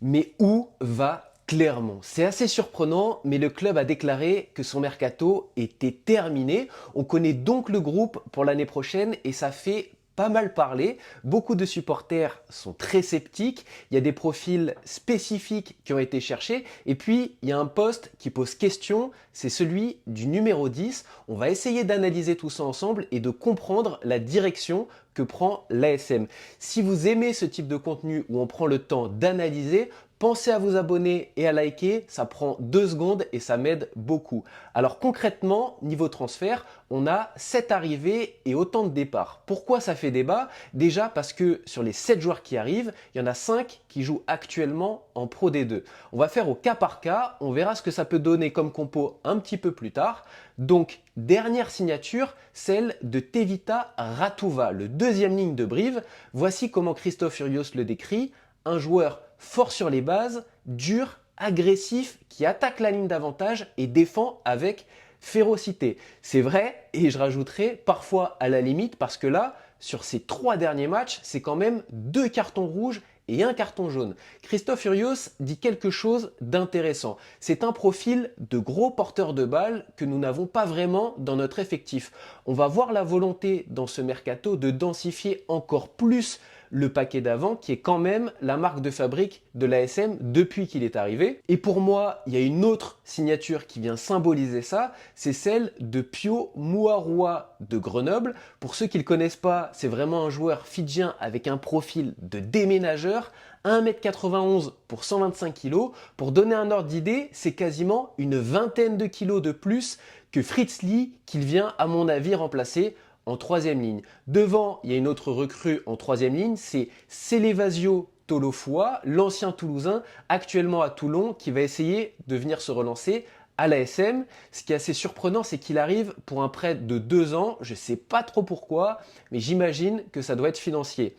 Mais où va Clermont? C'est assez surprenant, mais le club a déclaré que son mercato était terminé. On connaît donc le groupe pour l'année prochaine et ça fait pas mal parler. Beaucoup de supporters sont très sceptiques. Il y a des profils spécifiques qui ont été cherchés. Et puis, il y a un poste qui pose question, c'est celui du numéro 10. On va essayer d'analyser tout ça ensemble et de comprendre la direction que prend l'ASM. Si vous aimez ce type de contenu où on prend le temps d'analyser, pensez à vous abonner et à liker, ça prend 2 secondes et ça m'aide beaucoup. Alors concrètement, niveau transfert, on a 7 arrivées et autant de départs. Pourquoi ça fait débat? Déjà parce que sur les 7 joueurs qui arrivent, il y en a 5 qui jouent actuellement en Pro D2. On va faire au cas par cas, on verra ce que ça peut donner comme compo un petit peu plus tard. Donc, dernière signature, celle de Tevita Ratouva, le deuxième ligne de Brive. Voici comment Christophe Furios le décrit, un joueur fort sur les bases, dur, agressif, qui attaque la ligne d'avantage et défend avec férocité. C'est vrai, et je rajouterai parfois à la limite, parce que là, sur ces 3 derniers matchs, c'est quand même 2 cartons rouges et un carton jaune. Christophe Furios dit quelque chose d'intéressant. C'est un profil de gros porteur de balles que nous n'avons pas vraiment dans notre effectif. On va voir la volonté dans ce mercato de densifier encore plus le paquet d'avant qui est quand même la marque de fabrique de l'ASM depuis qu'il est arrivé. Et pour moi, il y a une autre signature qui vient symboliser ça, c'est celle de Pio Mouaroua de Grenoble. Pour ceux qui ne le connaissent pas, c'est vraiment un joueur fidjien avec un profil de déménageur, 1m91 pour 125 kg. Pour donner un ordre d'idée, c'est quasiment une vingtaine de kilos de plus que Fritz Lee qu'il vient à mon avis remplacer en troisième ligne. Devant, il y a une autre recrue en troisième ligne, c'est Célevasio Tolofoa, l'ancien Toulousain, actuellement à Toulon, qui va essayer de venir se relancer à l'ASM. Ce qui est assez surprenant, c'est qu'il arrive pour un prêt de 2 ans. Je ne sais pas trop pourquoi, mais j'imagine que ça doit être financier.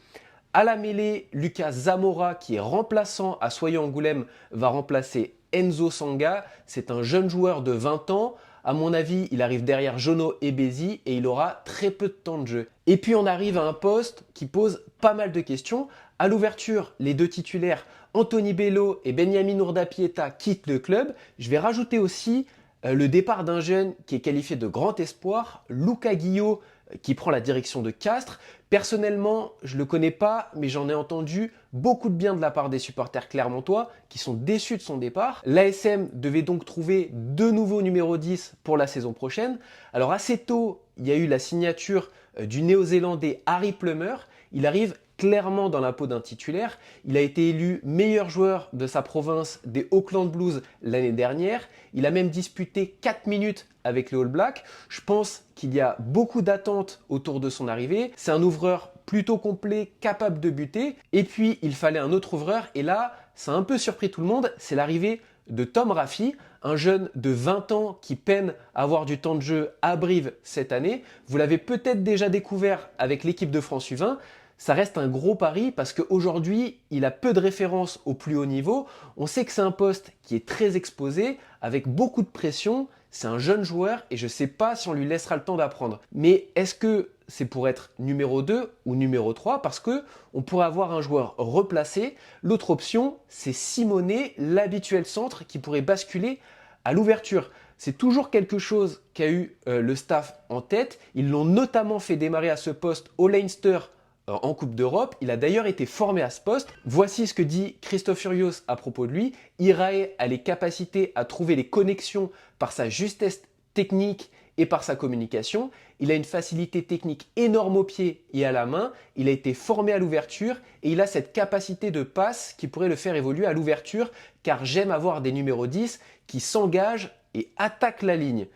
À la mêlée, Lucas Zamora, qui est remplaçant à Soyons-Angoulême, va remplacer Enzo Sanga. C'est un jeune joueur de 20 ans. À mon avis, il arrive derrière Jono Ebezi et il aura très peu de temps de jeu. Et puis on arrive à un poste qui pose pas mal de questions. À l'ouverture, les 2 titulaires, Anthony Bello et Benjamin Urdapieta, quittent le club. Je vais rajouter aussi le départ d'un jeune qui est qualifié de grand espoir, Luca Guillot, qui prend la direction de Castres. Personnellement, je ne le connais pas, mais j'en ai entendu beaucoup de bien de la part des supporters clermontois qui sont déçus de son départ. L'ASM devait donc trouver 2 nouveaux numéros 10 pour la saison prochaine. Alors assez tôt, il y a eu la signature du néo-zélandais Harry Plummer. Il arrive clairement dans la peau d'un titulaire. Il a été élu meilleur joueur de sa province des Auckland Blues l'année dernière. Il a même disputé 4 minutes avec les All Blacks. Je pense qu'il y a beaucoup d'attentes autour de son arrivée. C'est un ouvreur plutôt complet, capable de buter. Et puis, il fallait un autre ouvreur. Et là, ça a un peu surpris tout le monde. C'est l'arrivée de Tom Raffi, un jeune de 20 ans qui peine à avoir du temps de jeu à Brive cette année. Vous l'avez peut-être déjà découvert avec l'équipe de France U20. Ça reste un gros pari parce qu'aujourd'hui, il a peu de références au plus haut niveau. On sait que c'est un poste qui est très exposé, avec beaucoup de pression. C'est un jeune joueur et je ne sais pas si on lui laissera le temps d'apprendre. Mais est-ce que c'est pour être numéro 2 ou numéro 3? Parce qu'on pourrait avoir un joueur replacé. L'autre option, c'est Simonet, l'habituel centre qui pourrait basculer à l'ouverture. C'est toujours quelque chose qu'a eu le staff en tête. Ils l'ont notamment fait démarrer à ce poste au Leinster en Coupe d'Europe. Il a d'ailleurs été formé à ce poste. Voici ce que dit Christophe Furios à propos de lui. Irae a les capacités à trouver les connexions par sa justesse technique et par sa communication. Il a une facilité technique énorme au pied et à la main. Il a été formé à l'ouverture et il a cette capacité de passe qui pourrait le faire évoluer à l'ouverture car j'aime avoir des numéros 10 qui s'engagent et attaquent la ligne.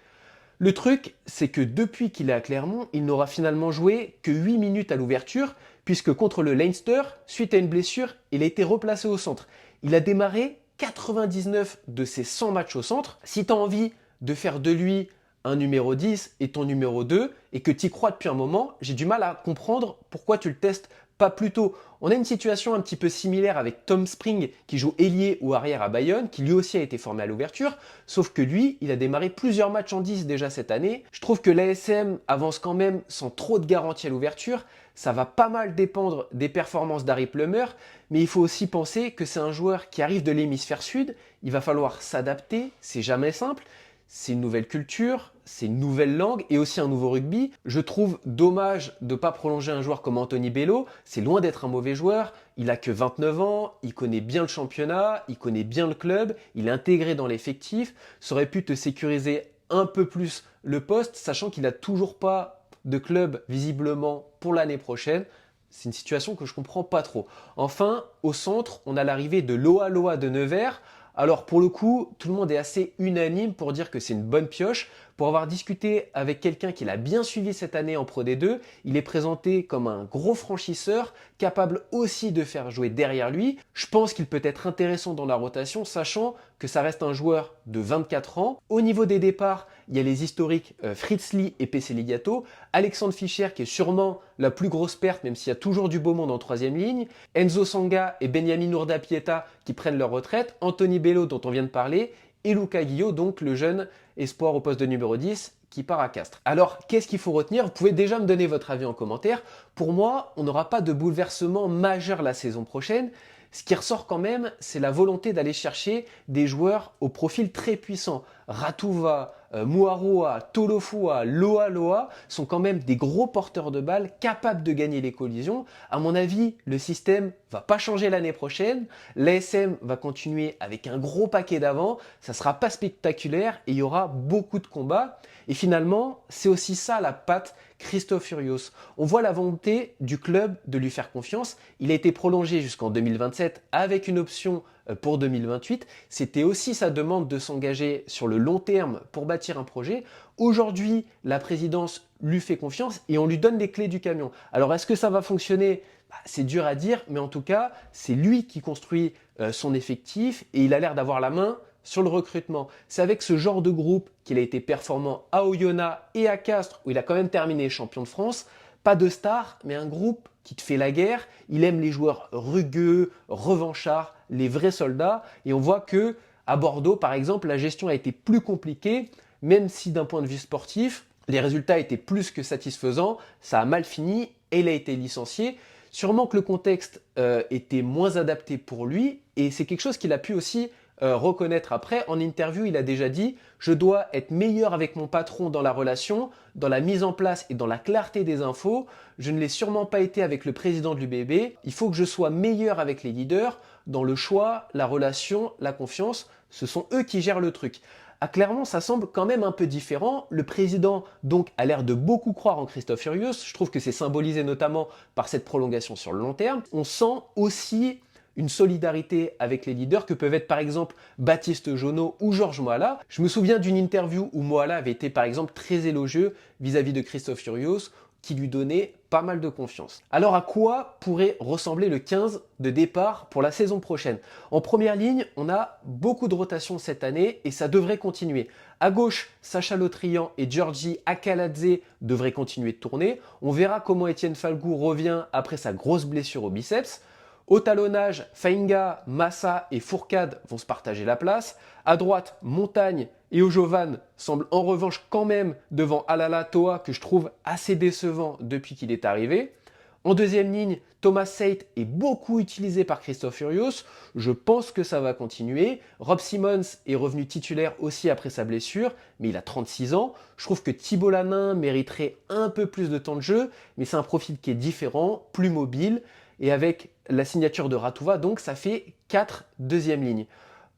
Le truc, c'est que depuis qu'il est à Clermont, il n'aura finalement joué que 8 minutes à l'ouverture, puisque contre le Leinster, suite à une blessure, il a été replacé au centre. Il a démarré 99 de ses 100 matchs au centre. Si tu as envie de faire de lui un numéro 10 et ton numéro 2, et que tu y crois depuis un moment, j'ai du mal à comprendre pourquoi tu le testes pas plus tôt. On a une situation un petit peu similaire avec Tom Spring qui joue ailier ou arrière à Bayonne, qui lui aussi a été formé à l'ouverture, sauf que lui, il a démarré plusieurs matchs en 10 déjà cette année. Je trouve que l'ASM avance quand même sans trop de garantie à l'ouverture. ça va pas mal dépendre des performances d'Harry Plummer, mais il faut aussi penser que c'est un joueur qui arrive de l'hémisphère sud, il va falloir s'adapter, c'est jamais simple, c'est une nouvelle culture, c'est une nouvelle langue et aussi un nouveau rugby. Je trouve dommage de ne pas prolonger un joueur comme Anthony Bello, c'est loin d'être un mauvais joueur, il a que 29 ans, il connaît bien le championnat, il connaît bien le club, il est intégré dans l'effectif, ça aurait pu te sécuriser un peu plus le poste, sachant qu'il n'a toujours pas de club visiblement pour l'année prochaine. C'est une situation que je comprends pas trop. Enfin, au centre, on a l'arrivée de Loa Loa de Nevers. Alors pour le coup, tout le monde est assez unanime pour dire que c'est une bonne pioche. Pour avoir discuté avec quelqu'un qui l'a bien suivi cette année en Pro D2, il est présenté comme un gros franchisseur, capable aussi de faire jouer derrière lui. Je pense qu'il peut être intéressant dans la rotation, sachant que ça reste un joueur de 24 ans. Au niveau des départs, il y a les historiques Fritz Lee et PC Ligato, Alexandre Fischer qui est sûrement la plus grosse perte, même s'il y a toujours du beau monde en troisième ligne, Enzo Sanga et Benjamin Urda Pieta qui prennent leur retraite, Anthony Bello dont on vient de parler, et Luca Guillot, donc le jeune espoir au poste de numéro 10 qui part à Castres. Alors, qu'est-ce qu'il faut retenir? Vous pouvez déjà me donner votre avis en commentaire. Pour moi, on n'aura pas de bouleversement majeur la saison prochaine. Ce qui ressort quand même, c'est la volonté d'aller chercher des joueurs au profil très puissant. Ratouva, Muaroa, Tolofua, Loa Loa sont quand même des gros porteurs de balles capables de gagner les collisions. À mon avis, le système va pas changer l'année prochaine. L'ASM va continuer avec un gros paquet d'avant. Ça sera pas spectaculaire et il y aura beaucoup de combats. Et finalement, c'est aussi ça la patte Christophe Furios. On voit la volonté du club de lui faire confiance. Il a été prolongé jusqu'en 2027 avec une option pour 2028. C'était aussi sa demande de s'engager sur le long terme pour bâtir un projet. Aujourd'hui, la présidence lui fait confiance et on lui donne les clés du camion. Alors, est-ce que ça va fonctionner? C'est dur à dire, mais en tout cas, c'est lui qui construit son effectif et il a l'air d'avoir la main sur le recrutement. C'est avec ce genre de groupe qu'il a été performant à Oyonnax et à Castres, où il a quand même terminé champion de France. Pas de star, mais un groupe qui te fait la guerre. Il aime les joueurs rugueux, revanchards, les vrais soldats. Et on voit que à Bordeaux, par exemple, la gestion a été plus compliquée, même si d'un point de vue sportif, les résultats étaient plus que satisfaisants. Ça a mal fini et il a été licencié. Sûrement que le contexte était moins adapté pour lui et c'est quelque chose qu'il a pu aussi reconnaître après. En interview, il a déjà dit « Je dois être meilleur avec mon patron dans la relation, dans la mise en place et dans la clarté des infos. Je ne l'ai sûrement pas été avec le président de l'UBB. Il faut que je sois meilleur avec les leaders dans le choix, la relation, la confiance. Ce sont eux qui gèrent le truc. » À Clermont, ça semble quand même un peu différent. Le président, donc, a l'air de beaucoup croire en Christophe Furios. Je trouve que c'est symbolisé notamment par cette prolongation sur le long terme. On sent aussi une solidarité avec les leaders que peuvent être par exemple Baptiste Jonot ou Georges Moala. Je me souviens d'une interview où Moala avait été par exemple très élogieux vis-à-vis de Christophe Furios qui lui donnait pas mal de confiance. Alors à quoi pourrait ressembler le 15 de départ pour la saison prochaine? En première ligne, on a beaucoup de rotation cette année et ça devrait continuer. À gauche, Sacha Lotrian et Georgi Akaladze devraient continuer de tourner. On verra comment Étienne Falgou revient après sa grosse blessure au biceps. Au talonnage, Fainga, Massa et Fourcade vont se partager la place. À droite, Montagne et Ojovan semblent en revanche quand même devant Alala Toa que je trouve assez décevant depuis qu'il est arrivé. En deuxième ligne, Thomas Seyt est beaucoup utilisé par Christophe Furios. Je pense que ça va continuer. Rob Simmons est revenu titulaire aussi après sa blessure, mais il a 36 ans. Je trouve que Thibault Lanin mériterait un peu plus de temps de jeu, mais c'est un profil qui est différent, plus mobile. Et avec la signature de Ratouva, donc ça fait 4 deuxième lignes.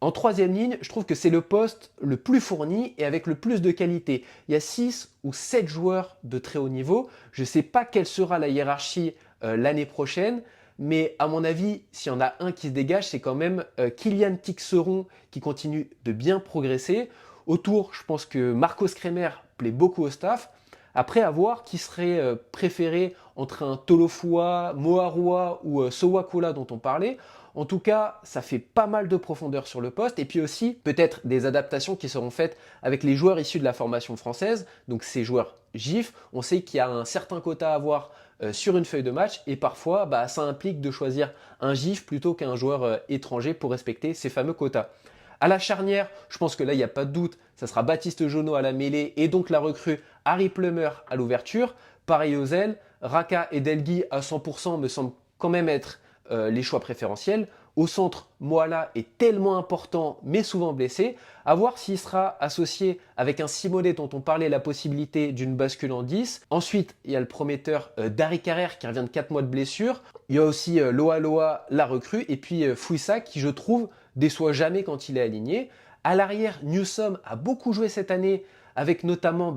En troisième ligne, je trouve que c'est le poste le plus fourni et avec le plus de qualité. Il y a 6 ou 7 joueurs de très haut niveau. Je ne sais pas quelle sera la hiérarchie l'année prochaine, mais à mon avis, s'il y en a un qui se dégage, c'est quand même Kylian Tixeron qui continue de bien progresser. Autour, je pense que Marcos Kremer plaît beaucoup au staff. Après, à voir qui serait préféré entre un Tolofua, Moarua ou Sowakula dont on parlait. En tout cas, ça fait pas mal de profondeur sur le poste. Et puis aussi, peut-être des adaptations qui seront faites avec les joueurs issus de la formation française. Donc ces joueurs GIF, on sait qu'il y a un certain quota à avoir sur une feuille de match. Et parfois, ça implique de choisir un GIF plutôt qu'un joueur étranger pour respecter ces fameux quotas. À la charnière, je pense que là, il n'y a pas de doute, ça sera Baptiste Jonot à la mêlée et donc la recrue Harry Plummer à l'ouverture. Pareil aux ailes, Raka et Delgui à 100% me semblent quand même être les choix préférentiels. Au centre, Moala est tellement important, mais souvent blessé. À voir s'il sera associé avec un Simonet dont on parlait la possibilité d'une bascule en 10. Ensuite, il y a le prometteur Dari Carrère qui revient de 4 mois de blessure. Il y a aussi Loa Loa, la recrue. Et puis Fouissa qui, je trouve, déçoit jamais quand il est aligné. À l'arrière, Newsom a beaucoup joué cette année avec notamment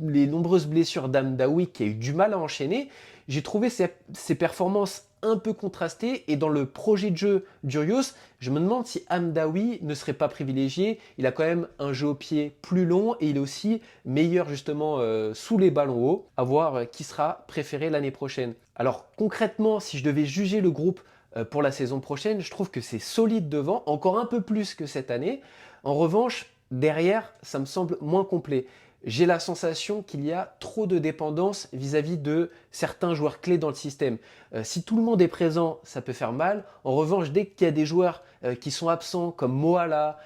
les nombreuses blessures d'Amdaoui qui a eu du mal à enchaîner. J'ai trouvé ses performances un peu contrastées et dans le projet de jeu d'Urios, je me demande si Amdaoui ne serait pas privilégié. Il a quand même un jeu au pied plus long et il est aussi meilleur justement sous les ballons hauts. À voir qui sera préféré l'année prochaine. Alors concrètement, si je devais juger le groupe pour la saison prochaine, je trouve que c'est solide devant, encore un peu plus que cette année. En revanche, derrière, ça me semble moins complet. J'ai la sensation qu'il y a trop de dépendance vis-à-vis de certains joueurs clés dans le système. Si tout le monde est présent, ça peut faire mal. En revanche, dès qu'il y a des joueurs qui sont absents comme Moala,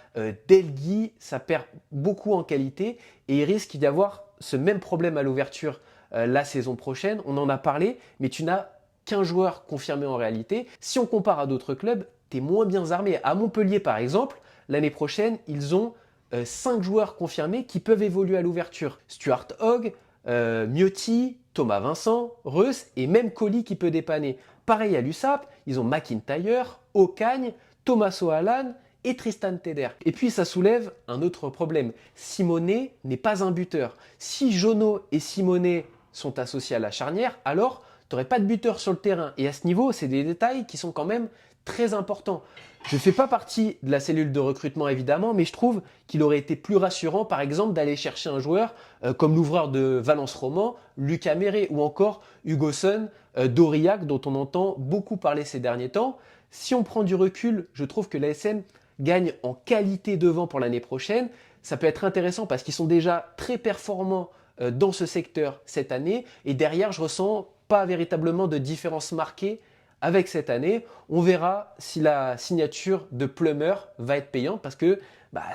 Delgui, ça perd beaucoup en qualité et il risque d'y avoir ce même problème à l'ouverture la saison prochaine. On en a parlé, mais tu n'as qu'un joueur confirmé en réalité. Si on compare à d'autres clubs, tu es moins bien armé. À Montpellier, par exemple, l'année prochaine, ils ont 5 joueurs confirmés qui peuvent évoluer à l'ouverture. Stuart Hogg, Miotti, Thomas Vincent, Reus et même Colli qui peut dépanner. Pareil à l'USAP, ils ont McIntyre, Ocagne, Tommaso Allan et Tristan Teder. Et puis ça soulève un autre problème. Simonet n'est pas un buteur. Si Jono et Simonet sont associés à la charnière, alors tu n'aurais pas de buteur sur le terrain. Et à ce niveau, c'est des détails qui sont quand même très importants. Je ne fais pas partie de la cellule de recrutement évidemment, mais je trouve qu'il aurait été plus rassurant par exemple d'aller chercher un joueur comme l'ouvreur de Valence Roman, Lucas Méré ou encore Hugoson, d'Aurillac dont on entend beaucoup parler ces derniers temps. Si on prend du recul, je trouve que l'ASM gagne en qualité devant pour l'année prochaine. Ça peut être intéressant parce qu'ils sont déjà très performants dans ce secteur cette année et derrière je ressens pas véritablement de différence marquée avec cette année. On verra si la signature de Plummer va être payante parce que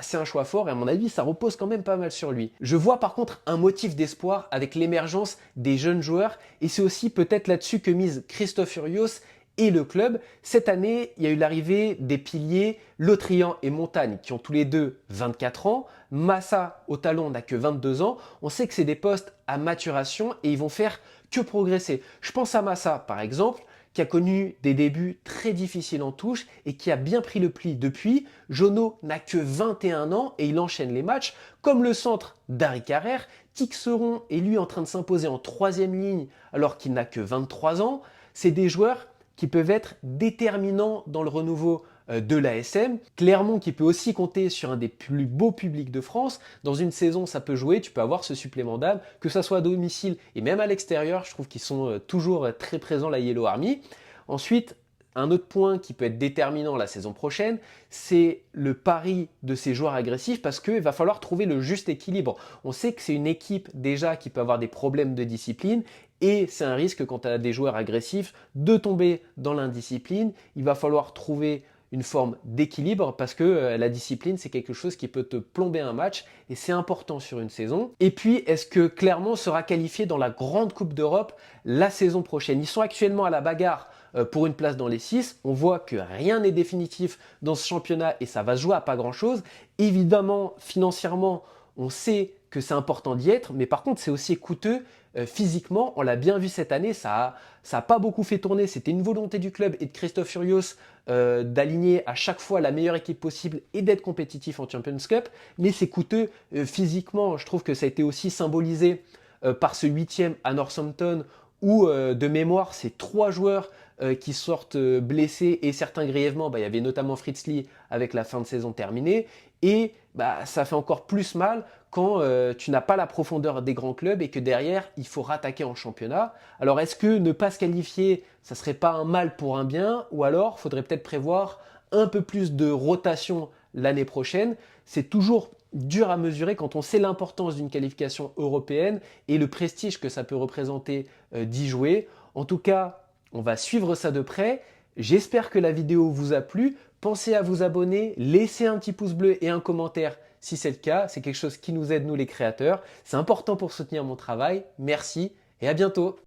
c'est un choix fort et à mon avis, ça repose quand même pas mal sur lui. Je vois par contre un motif d'espoir avec l'émergence des jeunes joueurs et c'est aussi peut-être là-dessus que mise Christophe Urios et le club. Cette année, il y a eu l'arrivée des piliers Lotrian et Montagne qui ont tous les deux 24 ans. Massa au talon n'a que 22 ans. On sait que c'est des postes à maturation et ils vont faire que progresser. Je pense à Massa par exemple, qui a connu des débuts très difficiles en touche et qui a bien pris le pli depuis. Jono n'a que 21 ans et il enchaîne les matchs, comme le centre Dari Carrère. Tixeron est lui en train de s'imposer en 3e ligne alors qu'il n'a que 23 ans. C'est des joueurs qui peuvent être déterminants dans le renouveau de l'ASM. Clermont qui peut aussi compter sur un des plus beaux publics de France. Dans une saison, ça peut jouer, tu peux avoir ce supplément d'âme, que ça soit à domicile et même à l'extérieur. Je trouve qu'ils sont toujours très présents, la Yellow Army. Ensuite, un autre point qui peut être déterminant la saison prochaine, c'est le pari de ces joueurs agressifs parce qu'il va falloir trouver le juste équilibre. On sait que c'est une équipe déjà qui peut avoir des problèmes de discipline et c'est un risque quand tu as des joueurs agressifs de tomber dans l'indiscipline. Il va falloir trouver une forme d'équilibre parce que la discipline, c'est quelque chose qui peut te plomber un match et c'est important sur une saison. Et puis, est-ce que Clermont sera qualifié dans la Grande Coupe d'Europe la saison prochaine? Ils sont actuellement à la bagarre pour une place dans les 6. On voit que rien n'est définitif dans ce championnat et ça va se jouer à pas grand-chose. Évidemment, financièrement, on sait que c'est important d'y être, mais par contre, c'est aussi coûteux physiquement. On l'a bien vu cette année, ça a pas beaucoup fait tourner. C'était une volonté du club et de Christophe Furios d'aligner à chaque fois la meilleure équipe possible et d'être compétitif en Champions Cup, mais c'est coûteux physiquement. Je trouve que ça a été aussi symbolisé par ce 8e à Northampton où de mémoire, c'est 3 joueurs qui sortent blessés et certains grièvement. Il y avait notamment Fritz Lee avec la fin de saison terminée. Et ça fait encore plus mal quand tu n'as pas la profondeur des grands clubs et que derrière, il faut rattaquer en championnat. Alors, est-ce que ne pas se qualifier, ça ne serait pas un mal pour un bien? Ou alors, il faudrait peut-être prévoir un peu plus de rotation l'année prochaine? C'est toujours dur à mesurer quand on sait l'importance d'une qualification européenne et le prestige que ça peut représenter d'y jouer. En tout cas, on va suivre ça de près. J'espère que la vidéo vous a plu. Pensez à vous abonner, laissez un petit pouce bleu et un commentaire si c'est le cas. C'est quelque chose qui nous aide, nous les créateurs. C'est important pour soutenir mon travail. Merci et à bientôt.